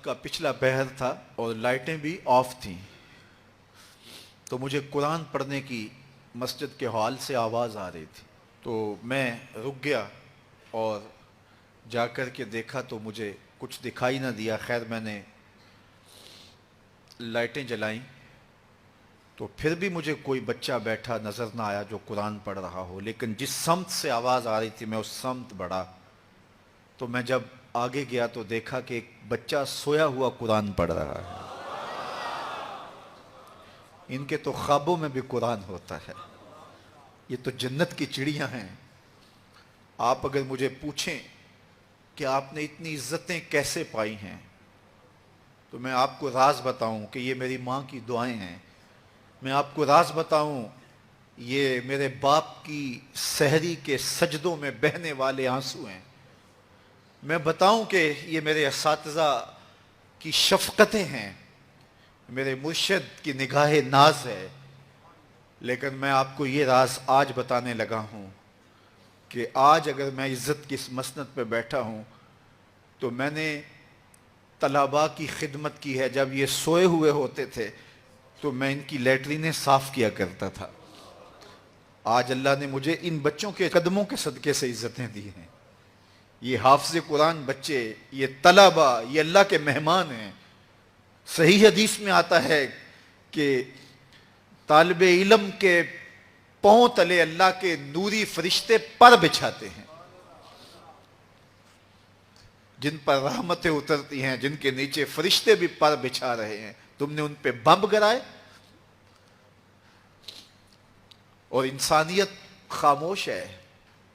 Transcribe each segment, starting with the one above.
کا پچھلا پہر تھا اور لائٹیں بھی آف تھیں، تو مجھے قرآن پڑھنے کی مسجد کے ہال سے آواز آ رہی تھی، تو میں رک گیا اور جا کر کے دیکھا تو مجھے کچھ دکھائی نہ دیا۔ خیر میں نے لائٹیں جلائیں تو پھر بھی مجھے کوئی بچہ بیٹھا نظر نہ آیا جو قرآن پڑھ رہا ہو، لیکن جس سمت سے آواز آ رہی تھی میں اس سمت بڑھا، تو میں جب آگے گیا تو دیکھا کہ ایک بچہ سویا ہوا قرآن پڑھ رہا ہے۔ ان کے تو خوابوں میں بھی قرآن ہوتا ہے، یہ تو جنت کی چڑیاں ہیں۔ آپ اگر مجھے پوچھیں کہ آپ نے اتنی عزتیں کیسے پائی ہیں، تو میں آپ کو راز بتاؤں کہ یہ میری ماں کی دعائیں ہیں۔ میں آپ کو راز بتاؤں، یہ میرے باپ کی سحری کے سجدوں میں بہنے والے آنسو ہیں۔ میں بتاؤں کہ یہ میرے اساتذہ کی شفقتیں ہیں، میرے مرشد کی نگاہ ناز ہے۔ لیکن میں آپ کو یہ راز آج بتانے لگا ہوں کہ آج اگر میں عزت کی اس مسند پہ بیٹھا ہوں تو میں نے طلباء کی خدمت کی ہے۔ جب یہ سوئے ہوئے ہوتے تھے تو میں ان کی لیٹرینیں صاف کیا کرتا تھا۔ آج اللہ نے مجھے ان بچوں کے قدموں کے صدقے سے عزتیں دی ہیں۔ یہ حافظ قرآن بچے، یہ طلباء، یہ اللہ کے مہمان ہیں۔ صحیح حدیث میں آتا ہے کہ طالب علم کے پاؤں تلے اللہ کے نوری فرشتے پر بچھاتے ہیں، جن پر رحمتیں اترتی ہیں، جن کے نیچے فرشتے بھی پر بچھا رہے ہیں۔ تم نے ان پہ بم گرائے اور انسانیت خاموش ہے۔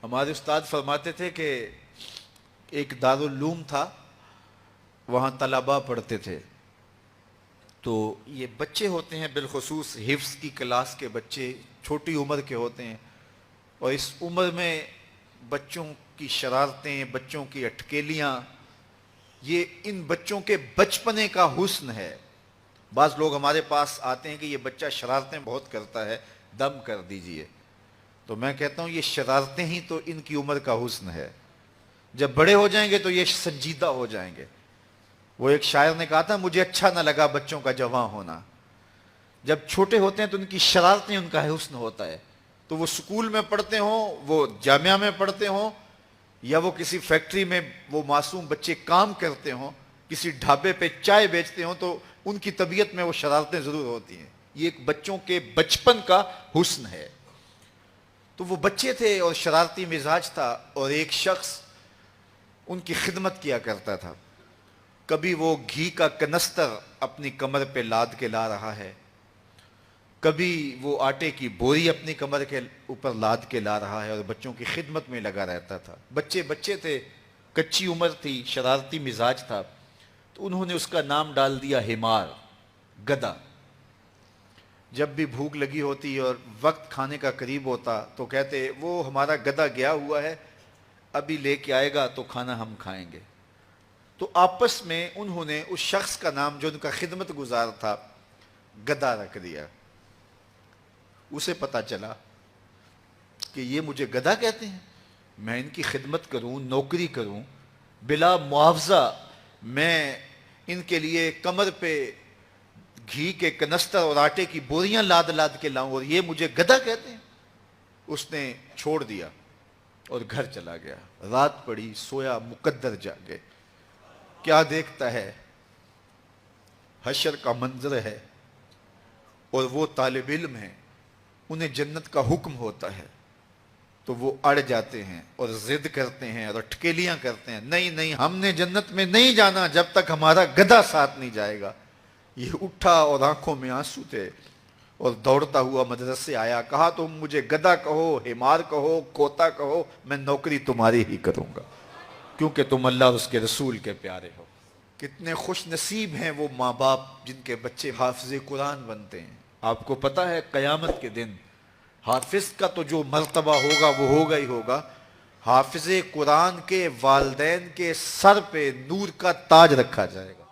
ہمارے استاد فرماتے تھے کہ ایک دارالعلوم تھا، وہاں طلباء پڑھتے تھے، تو یہ بچے ہوتے ہیں، بالخصوص حفظ کی کلاس کے بچے چھوٹی عمر کے ہوتے ہیں، اور اس عمر میں بچوں کی شرارتیں، بچوں کی اٹکیلیاں، یہ ان بچوں کے بچپنے کا حسن ہے۔ بعض لوگ ہمارے پاس آتے ہیں کہ یہ بچہ شرارتیں بہت کرتا ہے، دم کر دیجئے، تو میں کہتا ہوں یہ شرارتیں ہی تو ان کی عمر کا حسن ہے۔ جب بڑے ہو جائیں گے تو یہ سنجیدہ ہو جائیں گے۔ وہ ایک شاعر نے کہا تھا، مجھے اچھا نہ لگا بچوں کا جوان ہونا۔ جب چھوٹے ہوتے ہیں تو ان کی شرارتیں ان کا حسن ہوتا ہے، تو وہ سکول میں پڑھتے ہوں، وہ جامعہ میں پڑھتے ہوں، یا وہ کسی فیکٹری میں وہ معصوم بچے کام کرتے ہوں، کسی ڈھابے پہ چائے بیچتے ہوں، تو ان کی طبیعت میں وہ شرارتیں ضرور ہوتی ہیں۔ یہ ایک بچوں کے بچپن کا حسن ہے۔ تو وہ بچے تھے اور شرارتی مزاج تھا، اور ایک شخص ان کی خدمت کیا کرتا تھا۔ کبھی وہ گھی کا کنستر اپنی کمر پہ لاد کے لا رہا ہے، کبھی وہ آٹے کی بوری اپنی کمر کے اوپر لاد کے لا رہا ہے، اور بچوں کی خدمت میں لگا رہتا تھا۔ بچے تھے، کچی عمر تھی، شرارتی مزاج تھا، تو انہوں نے اس کا نام ڈال دیا حمار، گدھا۔ جب بھی بھوک لگی ہوتی اور وقت کھانے کا قریب ہوتا تو کہتے وہ ہمارا گدھا گیا ہوا ہے، ابھی لے کے آئے گا تو کھانا ہم کھائیں گے۔ تو آپس میں انہوں نے اس شخص کا نام جو ان کا خدمت گزار تھا گدھا رکھ دیا۔ اسے پتا چلا کہ یہ مجھے گدھا کہتے ہیں، میں ان کی خدمت کروں، نوکری کروں، بلا معاوضہ میں ان کے لیے کمر پہ گھی کے کنستر اور آٹے کی بوریاں لاد لاد کے لاؤں، اور یہ مجھے گدھا کہتے ہیں۔ اس نے چھوڑ دیا اور گھر چلا گیا۔ رات پڑی، سویا، مقدر جاگے، کیا دیکھتا ہے؟ حشر کا منظر ہے، اور وہ طالب علم ہیں، انہیں جنت کا حکم ہوتا ہے، تو وہ اڑ جاتے ہیں اور ضد کرتے ہیں اور اٹکیلیاں کرتے ہیں، نہیں ہم نے جنت میں نہیں جانا جب تک ہمارا گدھا ساتھ نہیں جائے گا۔ یہ اٹھا اور آنکھوں میں آنسو تھے اور دوڑتا ہوا مدرسے آیا، کہا تم مجھے گدھا کہو، حمار کہو، کھوتا کہو، میں نوکری تمہاری ہی کروں گا، کیونکہ تم اللہ اور اس کے رسول کے پیارے ہو۔ کتنے خوش نصیب ہیں وہ ماں باپ جن کے بچے حافظ قرآن بنتے ہیں۔ آپ کو پتہ ہے قیامت کے دن حافظ کا تو جو مرتبہ ہوگا وہ ہوگا ہی ہوگا، حافظ قرآن کے والدین کے سر پہ نور کا تاج رکھا جائے گا۔